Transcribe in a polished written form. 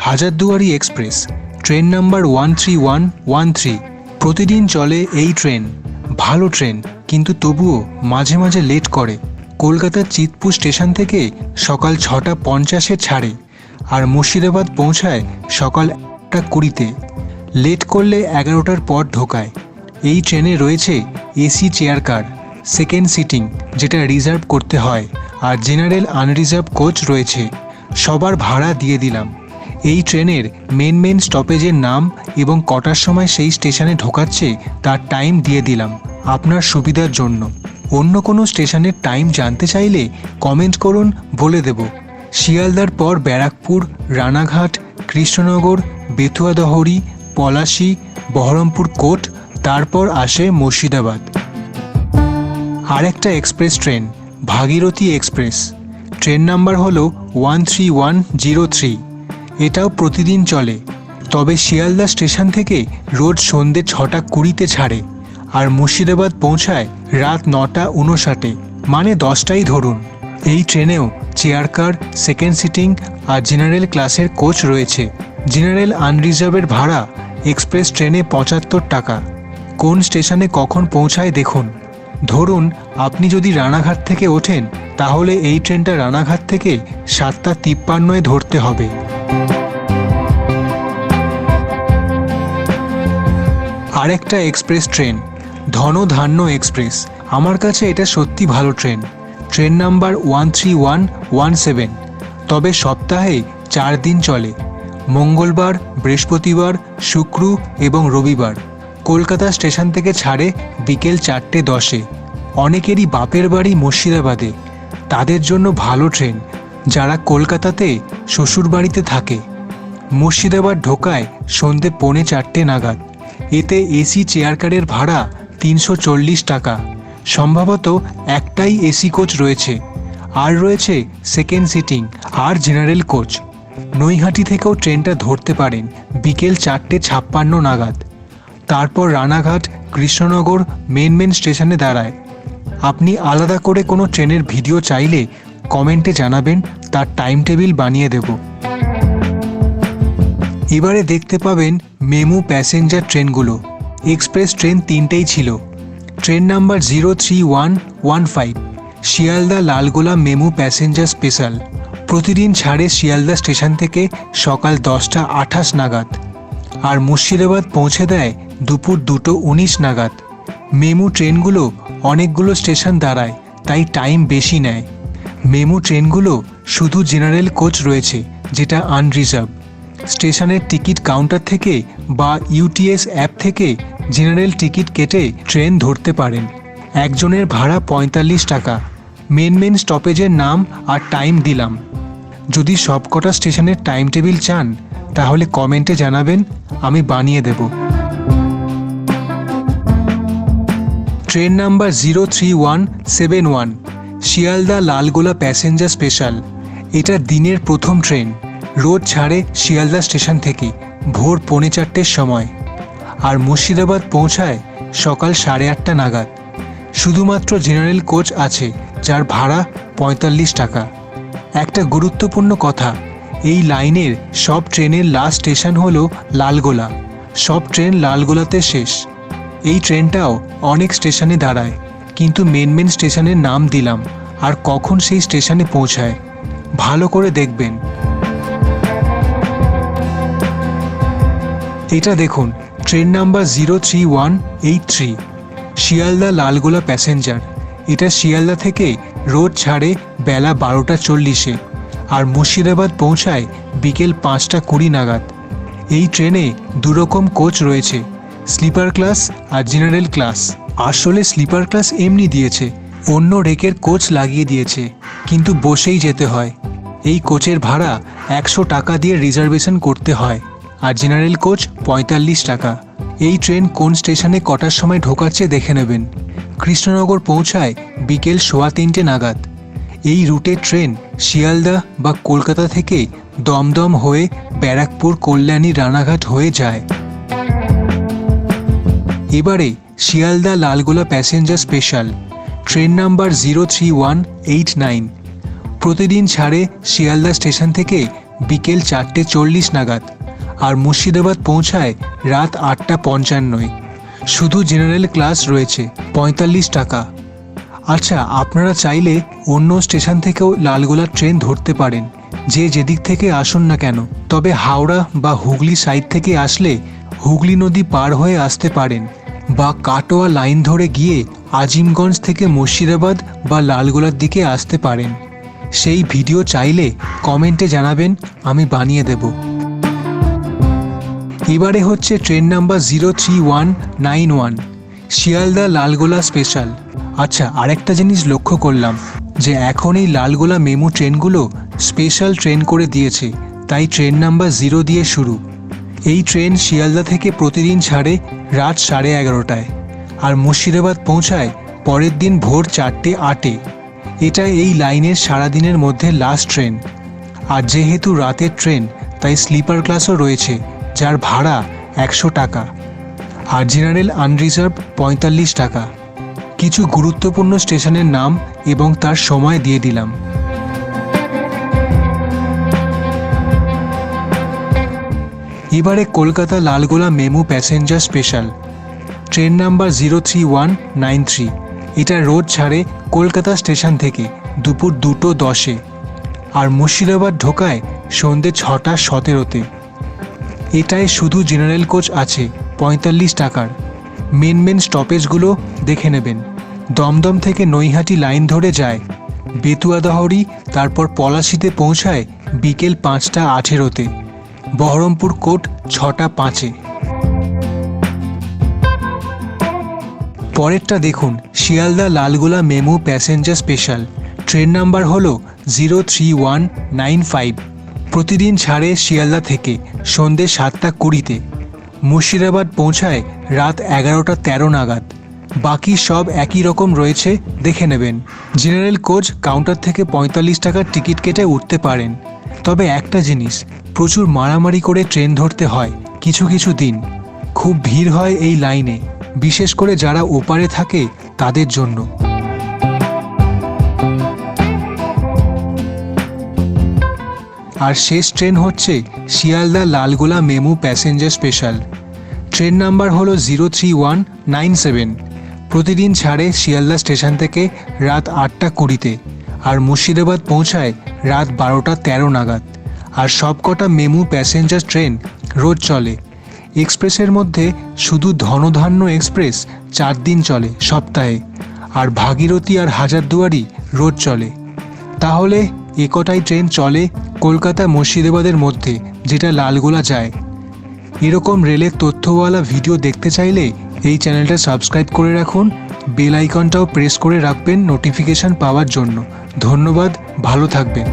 Hazarduari express train number 13113। প্রতিদিন চলে এই ট্রেন। ভালো ট্রেন, কিন্তু তবুও মাঝে মাঝে লেট করে। কলকাতার চিতপুর স্টেশন থেকে সকাল 6:50 ছাড়ে আর মুর্শিদাবাদ পৌঁছায় সকাল 1:20-তে। লেট করলে 11টার পর ঢোকায়। এই ট্রেনে রয়েছে AC chair car, second sitting যেটা রিজার্ভ করতে হয়, আর জেনারেল আনরিজার্ভ কোচ রয়েছে। সবার ভাড়া দিয়ে দিলাম। এই ট্রেনের মেন স্টপেজের নাম এবং কটার সময় সেই স্টেশনে ঢোকাচ্ছে তার টাইম দিয়ে দিলাম আপনার সুবিধার জন্য। অন্য কোনো স্টেশনের টাইম জানতে চাইলে কমেন্ট করুন, বলে দেব। শিয়ালদার পর ব্যারাকপুর, রানাঘাট, কৃষ্ণনগর, বেতুয়াদহরি, পলাশী, বহরমপুর কোট, তারপর আসে মুর্শিদাবাদ। আরেকটা express train Bhagirathi express. Train number হলো 13103। এটাও প্রতিদিন চলে, তবে শিয়ালদা স্টেশন থেকে রোজ সন্ধ্যে 6:20-তে ছাড়ে আর মুর্শিদাবাদ পৌঁছায় রাত 9:59, মানে 10টাই ধরুন। এই ট্রেনেও চেয়ার কার, সেকেন্ড সিটিং আর জেনারেল ক্লাসের কোচ রয়েছে। জেনারেল আনরিজার্ভের ভাড়া এক্সপ্রেস ট্রেনে 75 টাকা। কোন স্টেশনে কখন পৌঁছায় দেখুন। ধরুন আপনি যদি রানাঘাট থেকে ওঠেন, তাহলে এই ট্রেনটা রানাঘাট থেকে 7:53-এ ধরতে হবে। আরেকটা এক্সপ্রেস ট্রেন ধনধান্য এক্সপ্রেস। আমার কাছে এটা সত্যি ভালো ট্রেন। Train number 13117। তবে সপ্তাহে 4 দিন চলে, মঙ্গলবার, বৃহস্পতিবার, শুক্র এবং রবিবার। কলকাতা স্টেশন থেকে ছাড়ে বিকেল 4:10-এ। অনেকেরই বাপের বাড়ি মুর্শিদাবাদে, তাদের জন্য ভালো ট্রেন যারা কলকাতাতে শ্বশুরবাড়িতে থাকে। মুর্শিদাবাদ ঢোকায় সন্ধ্যে 3:45 নাগাদ। এতে এসি চেয়ার কারের ভাড়া 340 টাকা। সম্ভবত একটাই এসি কোচ রয়েছে, আর রয়েছে সেকেন্ড সিটিং আর জেনারেল কোচ। নৈহাটি থেকেও ট্রেনটা ধরতে পারেন বিকেল 4:56 নাগাদ। তারপর রানাঘাট, কৃষ্ণনগর মেন স্টেশনে দাঁড়ায়। আপনি আলাদা করে কোনো ট্রেনের ভিডিও চাইলে কমেন্টে জানাবেন, তার টাইম টেবিল বানিয়ে দেব। এবারে দেখতে পাবেন মেমু প্যাসেঞ্জার ট্রেনগুলো। এক্সপ্রেস ট্রেন 3টেই ছিল। Train number 03115 Sealdah Lalgola MEMU passenger special. প্রতিদিন ছাড়ে শিয়ালদা স্টেশন থেকে সকাল 10:28 নাগাদ আর মুর্শিদাবাদ পৌঁছে দেয় দুপুর 2:19 নাগাদ। মেমু ট্রেনগুলো অনেকগুলো স্টেশন দাঁড়ায়, তাই টাইম বেশি নেয়। মেমু ট্রেনগুলো শুধু জেনারেল কোচ রয়েছে, যেটা আনরিজার্ভ। স্টেশনের টিকিট কাউন্টার থেকে বা ইউটিএস অ্যাপ থেকে জেনারেল টিকিট কেটে ট্রেন ধরতে পারেন। একজনের ভাড়া 45 টাকা। মেন স্টপেজের নাম আর টাইম দিলাম। যদি সবকটা স্টেশনের টাইম টেবিল চান, তাহলে কমেন্টে জানাবেন, আমি বানিয়ে দেব। Train number 03171 Sealdah Lalgola passenger special. এটা দিনের প্রথম ট্রেন। রোজ ছাড়ে শিয়ালদা স্টেশন থেকে ভোর 4:45-এর সময় আর মুর্শিদাবাদ পৌঁছায় সকাল 8:30 নাগাদ। শুধুমাত্র জেনারেল কোচ আছে, যার ভাড়া 45 টাকা। একটা গুরুত্বপূর্ণ কথা, এই লাইনের সব ট্রেনের লাস্ট স্টেশন হলো লালগোলা। সব ট্রেন লালগোলাতে শেষ। এই ট্রেনটাও অনেক স্টেশনে দাঁড়ায়, কিন্তু মেন স্টেশনের নাম দিলাম আর কখন সেই স্টেশনে পৌঁছায় ভালো করে দেখবেন। এটা দেখুন, train number 03183 Sealdah Lalgola passenger. এটা শিয়ালদা থেকে রোজ ছাড়ে বেলা 12:40-এ আর মুর্শিদাবাদ পৌঁছায় বিকেল 5:20 নাগাদ। এই ট্রেনে দুরকম কোচ রয়েছে, স্লিপার ক্লাস আর জেনারেল ক্লাস। আসলে স্লিপার ক্লাস এমনি দিয়েছে, অন্য রেকের কোচ লাগিয়ে দিয়েছে, কিন্তু বসেই যেতে হয়। এই কোচের ভাড়া 100 টাকা দিয়ে রিজার্ভেশন করতে হয় আর জেনারেল কোচ 45 টাকা। এই ট্রেন কোন স্টেশনে কটার সময় ঢোকাচ্ছে দেখে নেবেন। কৃষ্ণনগর পৌঁছায় বিকেল 3:15 নাগাদ। এই রুটের ট্রেন শিয়ালদা বা কলকাতা থেকে দমদম হয়ে ব্যারাকপুর, কল্যাণী, রানাঘাট হয়ে যায়। এবারে Sealdah Lalgola passenger special. Train number 03189 প্রতিদিন ছাড়ে শিয়ালদা স্টেশন থেকে বিকেল 4:40 নাগাদ, আর মুর্শিদাবাদ পৌঁছায় রাত 8:55। শুধু জেনারেল ক্লাস রয়েছে, 45 টাকা। আচ্ছা, আপনারা চাইলে অন্য স্টেশন থেকেও লালগোলার ট্রেন ধরতে পারেন, যে যেদিক থেকে আসুন না কেন। তবে হাওড়া বা হুগলি সাইড থেকে আসলে হুগলি নদী পার হয়ে আসতে পারেন, বা কাটোয়া লাইন ধরে গিয়ে আজিমগঞ্জ থেকে মুর্শিদাবাদ বা লালগোলার দিকে আসতে পারেন। সেই ভিডিও চাইলে কমেন্টে জানাবেন, আমি বানিয়ে দেব। এবারে হচ্ছে train number 03191, Sealdah Lalgola special. আচ্ছা, আরেকটা জিনিস লক্ষ্য করলাম যে এখন এই লালগোলা মেমু ট্রেনগুলো স্পেশাল ট্রেন করে দিয়েছে, তাই ট্রেন নাম্বার 0 দিয়ে শুরু। এই ট্রেন শিয়ালদা থেকে প্রতিদিন ছাড়ে রাত 11:30টায়, আর মুর্শিদাবাদ পৌঁছায় পরের দিন ভোর 4:08। এটা এই লাইনের সারাদিনের মধ্যে লাস্ট ট্রেন। আর যেহেতু রাতের ট্রেন, তাই স্লিপার ক্লাসও রয়েছে, যার ভাড়া 100 টাকা, আর জেনারেল আনরিজার্ভ 45 টাকা। কিছু গুরুত্বপূর্ণ স্টেশনের নাম এবং তার সময় দিয়ে দিলাম। এবারে Kolkata Lalgola MEMU passenger special, train number 03193। এটা রোজ ছাড়ে কলকাতা স্টেশন থেকে দুপুর 2:10-এ, আর মুর্শিদাবাদ ঢোকায় সন্ধ্যে 6:17-তে। এটায় শুধু জেনারেল কোচ আছে, 45 টাকার। মেন স্টপেজগুলো দেখে নেবেন। দমদম থেকে নৈহাটি লাইন ধরে যায় বেতুয়াদহরি, তারপর পলাশিতে পৌঁছায় বিকেল 5:18-তে। বহরমপুর কোট 6:05-এ। পরেরটা দেখুন, Sealdah Lalgola MEMU passenger special, train number হলো 03195। প্রতিদিন ছাড়ে শিয়ালদা থেকে সন্ধ্যে 7:20-তে। মুর্শিদাবাদ পৌঁছায় রাত 11:13 নাগাদ। বাকি সব একই রকম রয়েছে, দেখে নেবেন। জেনারেল কোচ কাউন্টার থেকে 45 টাকার টিকিট কেটে উঠতে পারেন। তবে একটা জিনিস, প্রচুর মারামারি করে ট্রেন ধরতে হয় কিছু কিছু দিন। খুব ভিড় হয় এই লাইনে, বিশেষ করে যারা ওপারে থাকে তাদের জন্য। আর শেষ ট্রেন হচ্ছে Sealdah Lalgola MEMU passenger special, train number হলো 03197। প্রতিদিন ছাড়ে শিয়ালদা স্টেশন থেকে রাত 8:20-তে, আর মুর্শিদাবাদ পৌঁছায় রাত 12:13 নাগাদ। আর সবকটা মেমু প্যাসেঞ্জার ট্রেন রোজ চলে। এক্সপ্রেসের মধ্যে শুধু ধনধান্য এক্সপ্রেস 4 দিন চলে সপ্তাহে, আর ভাগীরথী আর হাজারদুয়ারি রোজ চলে। তাহলে একটাই ট্রেন চলে কলকাতা মুর্শিদাবাদের মধ্যে, যেটা লালগোলা যায়। এরকম রেলের তথ্যওয়ালা ভিডিও দেখতে চাইলে এই চ্যানেলটা সাবস্ক্রাইব করে রাখুন, বেল আইকনটাও প্রেস করে রাখবেন নোটিফিকেশন পাওয়ার জন্য। ধন্যবাদ, ভালো থাকবেন।